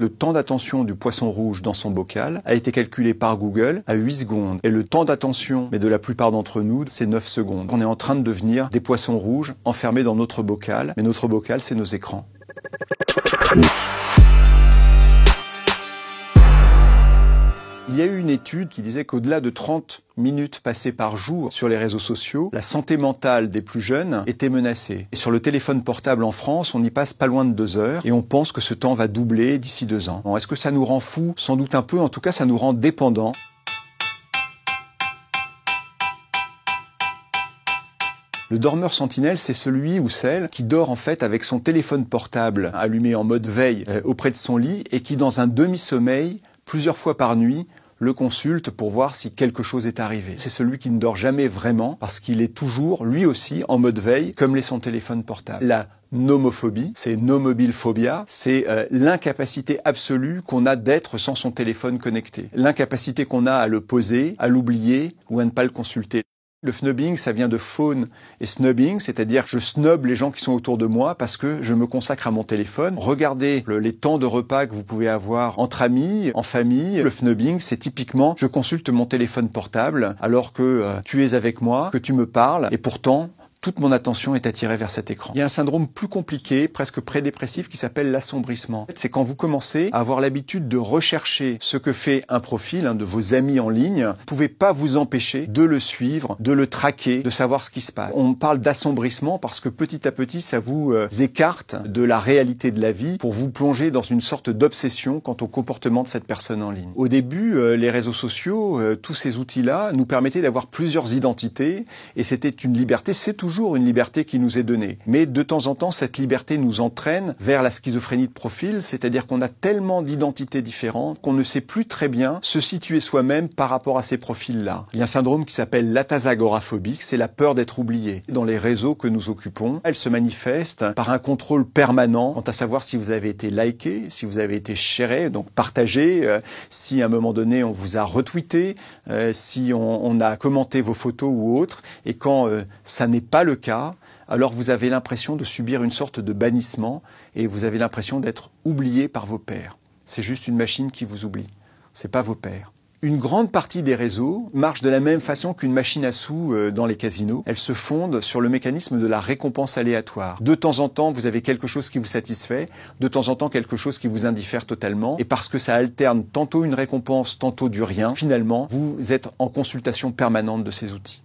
Le temps d'attention du poisson rouge dans son bocal a été calculé par Google à 8 secondes. Et le temps d'attention, mais de la plupart d'entre nous, c'est 9 secondes. On est en train de devenir des poissons rouges enfermés dans notre bocal. Mais notre bocal, c'est nos écrans. Il y a eu une étude qui disait qu'au-delà de 30 minutes passées par jour sur les réseaux sociaux, la santé mentale des plus jeunes était menacée. Et sur le téléphone portable en France, on y passe pas loin de 2 heures et on pense que ce temps va doubler d'ici 2 ans. Est-ce que ça nous rend fous? Sans doute un peu, en tout cas ça nous rend dépendants. Le dormeur sentinelle, c'est celui ou celle qui dort en fait avec son téléphone portable allumé en mode veille auprès de son lit et qui dans un demi-sommeil, plusieurs fois par nuit, le consulte pour voir si quelque chose est arrivé. C'est celui qui ne dort jamais vraiment parce qu'il est toujours, lui aussi, en mode veille, comme l'est son téléphone portable. La nomophobie, c'est nomobilephobia, c'est l'incapacité absolue qu'on a d'être sans son téléphone connecté. L'incapacité qu'on a à le poser, à l'oublier ou à ne pas le consulter. Le snubbing, ça vient de phone et snubbing, c'est-à-dire je snob les gens qui sont autour de moi parce que je me consacre à mon téléphone. Regardez les temps de repas que vous pouvez avoir entre amis, en famille. Le snubbing, c'est typiquement je consulte mon téléphone portable alors que tu es avec moi, que tu me parles et pourtant toute mon attention est attirée vers cet écran. Il y a un syndrome plus compliqué, presque prédépressif, qui s'appelle l'assombrissement. C'est quand vous commencez à avoir l'habitude de rechercher ce que fait un profil, de vos amis en ligne. Vous ne pouvez pas vous empêcher de le suivre, de le traquer, de savoir ce qui se passe. On parle d'assombrissement parce que petit à petit, ça vous écarte de la réalité de la vie pour vous plonger dans une sorte d'obsession quant au comportement de cette personne en ligne. Au début, les réseaux sociaux, tous ces outils-là nous permettaient d'avoir plusieurs identités et c'était une liberté, c'est toujours une liberté qui nous est donnée. Mais de temps en temps, cette liberté nous entraîne vers la schizophrénie de profil, c'est-à-dire qu'on a tellement d'identités différentes qu'on ne sait plus très bien se situer soi-même par rapport à ces profils-là. Il y a un syndrome qui s'appelle l'atasagoraphobie, c'est la peur d'être oublié. Dans les réseaux que nous occupons, elle se manifeste par un contrôle permanent quant à savoir si vous avez été liké, si vous avez été sharé, donc partagé, si à un moment donné on vous a retweeté, si on a commenté vos photos ou autres, et quand ça n'est pas le cas, alors vous avez l'impression de subir une sorte de bannissement et vous avez l'impression d'être oublié par vos pairs. C'est juste une machine qui vous oublie, c'est pas vos pairs. Une grande partie des réseaux marche de la même façon qu'une machine à sous dans les casinos. Elle se fonde sur le mécanisme de la récompense aléatoire. De temps en temps, vous avez quelque chose qui vous satisfait, de temps en temps quelque chose qui vous indiffère totalement. Et parce que ça alterne tantôt une récompense, tantôt du rien, finalement, vous êtes en consultation permanente de ces outils.